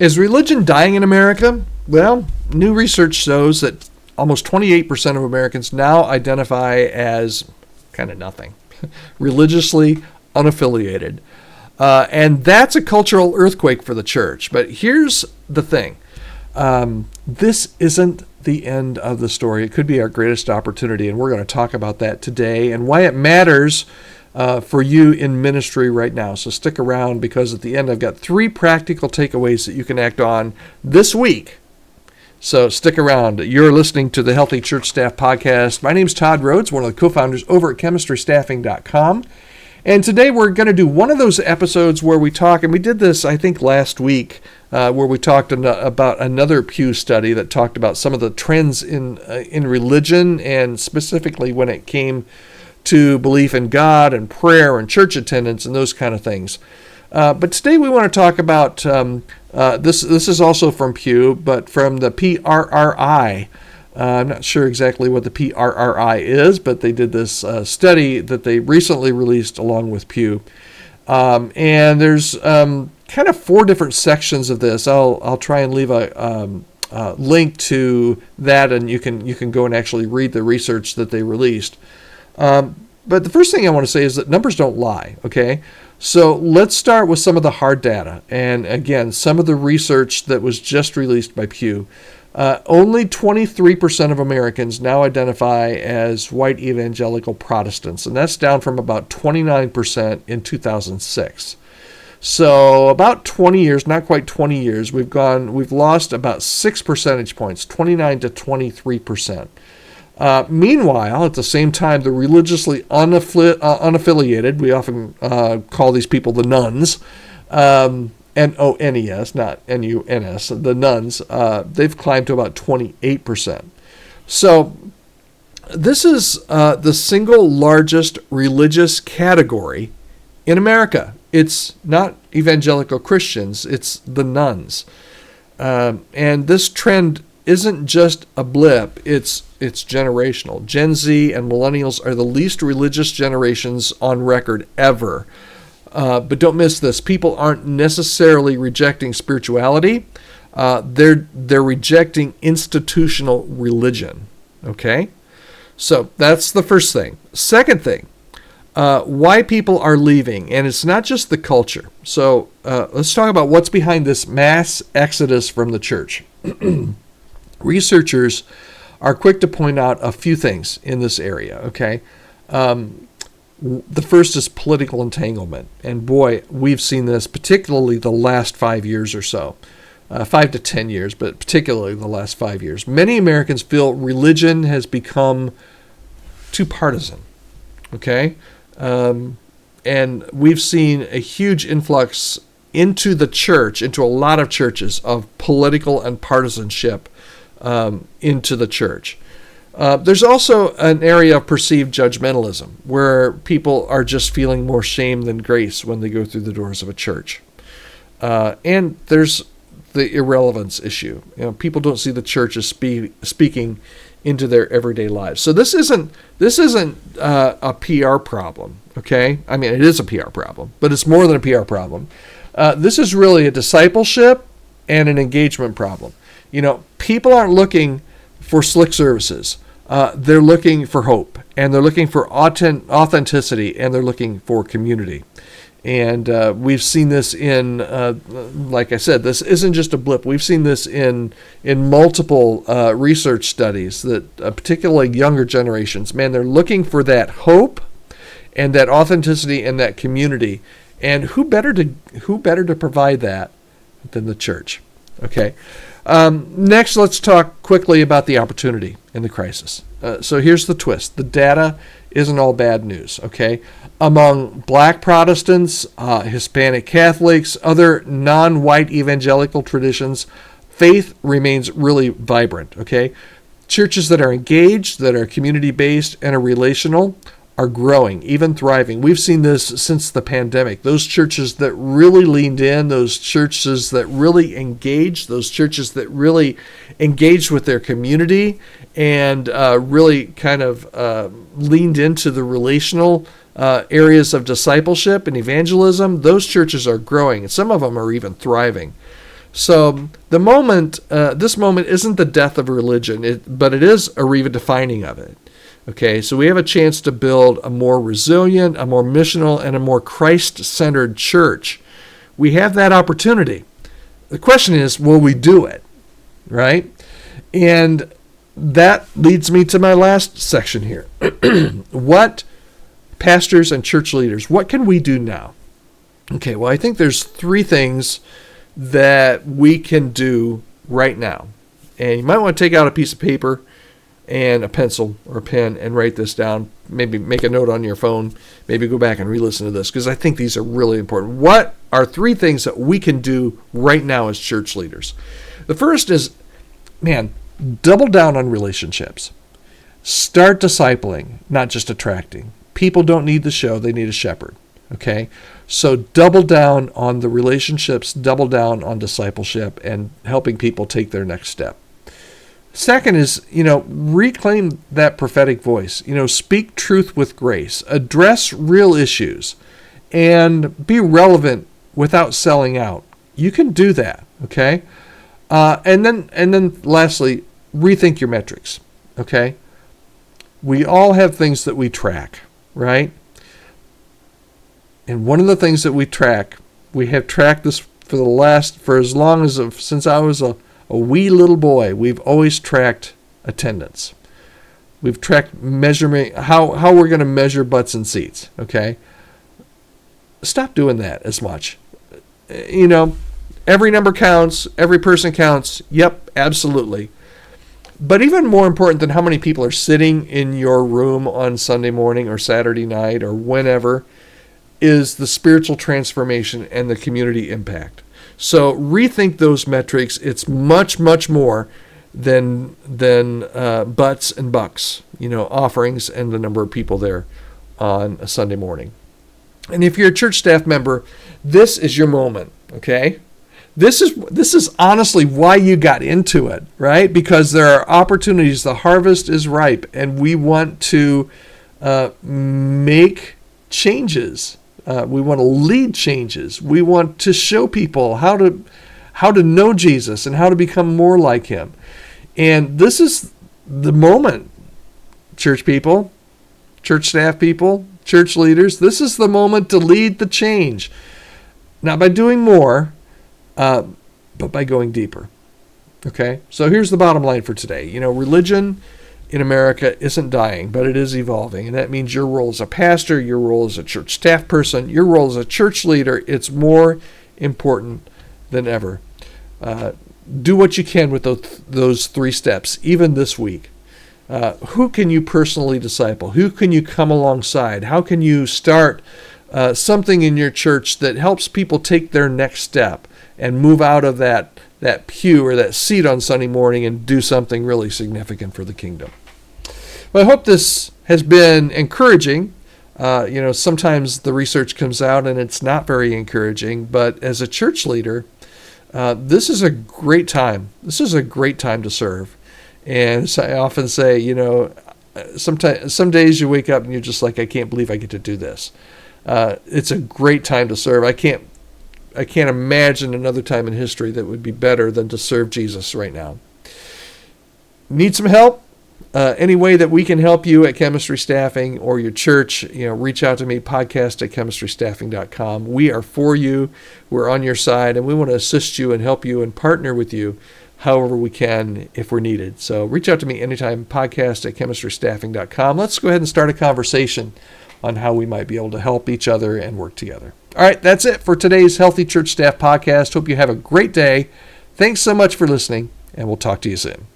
Is religion dying in America? Well, new research shows that almost 28% of Americans now identify as kind of nothing, religiously unaffiliated. And that's a cultural earthquake for the church. But here's the thing. This isn't the end of the story. It could be our greatest opportunity, and we're going to talk about that today and why it matters for you in ministry right now. So stick around, because at the end I've got 3 practical takeaways that you can act on this week. So stick around. You're listening to the Healthy Church Staff Podcast. My name's Todd Rhodes, one of the co-founders over at chemistrystaffing.com. And today we're going to do one of those episodes where we talk, and we did this, I think, last week, where we talked about another Pew study that talked about some of the trends in religion, and specifically when it came to belief in God and prayer and church attendance and those kind of things. But today we want to talk about, this is also from Pew, but from the PRRI. I'm not sure exactly what the PRRI is, but they did this study that they recently released along with Pew. And there's kind of 4 different sections of this. I'll try and leave a link to that, and you can go and actually read the research that they released. But the first thing I want to say is that numbers don't lie, okay? So let's start with some of the hard data. And again, some of the research that was just released by Pew. Only 23% of Americans now identify as white evangelical Protestants, and that's down from about 29% in 2006. So about 20 years, not quite 20 years, we've lost about 6 percentage points, 29 to 23%. Meanwhile, at the same time, the religiously unaffiliated, we often call these people the nuns, N-O-N-E-S, not N-U-N-S, the nuns, they've climbed to about 28%. So this is the single largest religious category in America. It's not evangelical Christians, it's the nuns. And this trend isn't just a blip, it's generational. Gen Z and millennials are the least religious generations on record ever. But don't miss this. People aren't necessarily rejecting spirituality. They're rejecting institutional religion. Okay? So that's the first thing. Second thing, why people are leaving. And it's not just the culture. So let's talk about what's behind this mass exodus from the church. Researchers are quick to point out a few things in this area, okay? The first is political entanglement. And boy, we've seen this particularly the last 5 years or so. 5 to 10 years, but particularly the last 5 years. Many Americans feel religion has become too partisan, okay? And we've seen a huge influx into the church, into a lot of churches, of political and partisanship into the church. There's also an area of perceived judgmentalism where people are just feeling more shame than grace when they go through the doors of a church. And there's the irrelevance issue. You know, people don't see the church as speaking into their everyday lives. So this isn't a PR problem, okay? I mean, it is a PR problem, but it's more than a PR problem. This is really a discipleship and an engagement problem. You know, people aren't looking for slick services. They're looking for hope, and they're looking for authenticity, and they're looking for community. And we've seen this in, like I said, this isn't just a blip. We've seen this in multiple research studies that particularly younger generations, man, they're looking for that hope and that authenticity and that community. And who better to provide that than the church? Okay. Next, let's talk quickly about the opportunity in the crisis. So here's the twist. The data isn't all bad news, okay? Among Black Protestants, Hispanic Catholics, other non-white evangelical traditions, faith remains really vibrant, okay? Churches that are engaged, that are community-based, and are relational are growing, even thriving. We've seen this since the pandemic. Those churches that really leaned in, those churches that really engaged, those churches that really engaged with their community and really kind of leaned into the relational areas of discipleship and evangelism, those churches are growing, and some of them are even thriving. So this moment isn't the death of religion, but it is a redefining of it. Okay, so we have a chance to build a more resilient, a more missional, and a more Christ-centered church. We have that opportunity. The question is, will we do it? Right? And that leads me to my last section here. What pastors and church leaders, what can we do now? Okay, well, I think there's 3 things that we can do right now. And you might want to take out a piece of paper and a pencil or a pen and write this down. Maybe make a note on your phone. Maybe go back and re-listen to this, because I think these are really important. What are 3 things that we can do right now as church leaders? The first is, double down on relationships. Start discipling, not just attracting. People don't need the show, they need a shepherd. Okay? So double down on the relationships, double down on discipleship and helping people take their next step. Second is, reclaim that prophetic voice. Speak truth with grace. Address real issues and be relevant without selling out. You can do that, okay? And then lastly, rethink your metrics, okay? We all have things that we track, right? And one of the things that we track, we have tracked this for as long as since I was a wee little boy. We've always tracked attendance. We've tracked measurement, how we're going to measure butts and seats, okay? Stop doing that as much. Every number counts, every person counts. Yep, absolutely. But even more important than how many people are sitting in your room on Sunday morning or Saturday night or whenever is the spiritual transformation and the community impact. So rethink those metrics. It's much, much more than butts and bucks, offerings and the number of people there on a Sunday morning. And if you're a church staff member, this is your moment, okay? This is honestly why you got into it, right? Because there are opportunities. The harvest is ripe, and we want to make changes. We want to lead changes. We want to show people how to know Jesus and how to become more like him. And this is the moment, church people, church staff people, church leaders. This is the moment to lead the change. Not by doing more, but by going deeper. Okay? So here's the bottom line for today. Religion in America isn't dying, but it is evolving. And that means your role as a pastor, your role as a church staff person, your role as a church leader, it's more important than ever. Do what you can with those 3 steps, even this week. Who can you personally disciple? Who can you come alongside? How can you start something in your church that helps people take their next step and move out of that pew or that seat on Sunday morning and do something really significant for the kingdom? Well, I hope this has been encouraging. Sometimes the research comes out and it's not very encouraging, but as a church leader, this is a great time. This is a great time to serve. And so I often say, some days you wake up and you're just like, I can't believe I get to do this. It's a great time to serve. I can't imagine another time in history that would be better than to serve Jesus right now. Need some help? Any way that we can help you at Chemistry Staffing or your church, reach out to me, podcast@chemistrystaffing.com. We are for you. We're on your side, and we want to assist you and help you and partner with you however we can if we're needed. So reach out to me anytime, podcast@chemistrystaffing.com. Let's go ahead and start a conversation on how we might be able to help each other and work together. All right, that's it for today's Healthy Church Staff Podcast. Hope you have a great day. Thanks so much for listening, and we'll talk to you soon.